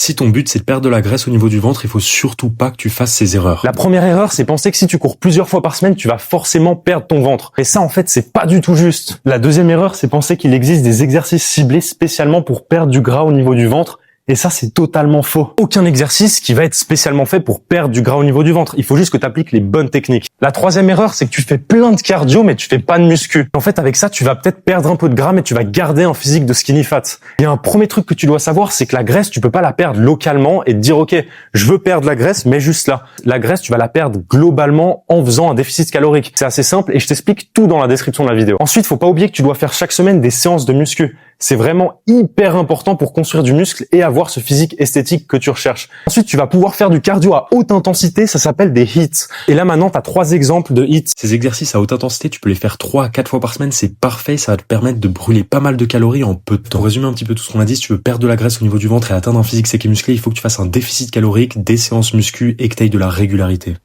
Si ton but c'est de perdre de la graisse au niveau du ventre, il faut surtout pas que tu fasses ces erreurs. La première erreur, c'est penser que si tu cours plusieurs fois par semaine, tu vas forcément perdre ton ventre. Et ça, en fait, c'est pas du tout juste. La deuxième erreur, c'est penser qu'il existe des exercices ciblés spécialement pour perdre du gras au niveau du ventre. Et ça, c'est totalement faux. Aucun exercice qui va être spécialement fait pour perdre du gras au niveau du ventre. Il faut juste que tu appliques les bonnes techniques. La troisième erreur, c'est que tu fais plein de cardio, mais tu fais pas de muscu. En fait, avec ça, tu vas peut-être perdre un peu de gras, mais tu vas garder un physique de skinny fat. Il y a un premier truc que tu dois savoir, c'est que la graisse, tu peux pas la perdre localement et te dire, OK, je veux perdre la graisse, mais juste là. La graisse, tu vas la perdre globalement en faisant un déficit calorique. C'est assez simple et je t'explique tout dans la description de la vidéo. Ensuite, faut pas oublier que tu dois faire chaque semaine des séances de muscu. C'est vraiment hyper important pour construire du muscle et avoir ce physique esthétique que tu recherches. Ensuite, tu vas pouvoir faire du cardio à haute intensité, ça s'appelle des HIIT. Et là maintenant, tu as 3 exemples de HIIT. Ces exercices à haute intensité, tu peux les faire 3 à 4 fois par semaine, c'est parfait, ça va te permettre de brûler pas mal de calories en peu de temps. Pour résumer un petit peu tout ce qu'on a dit, si tu veux perdre de la graisse au niveau du ventre et atteindre un physique sec et musclé, il faut que tu fasses un déficit calorique, des séances muscu et que tu ailles de la régularité.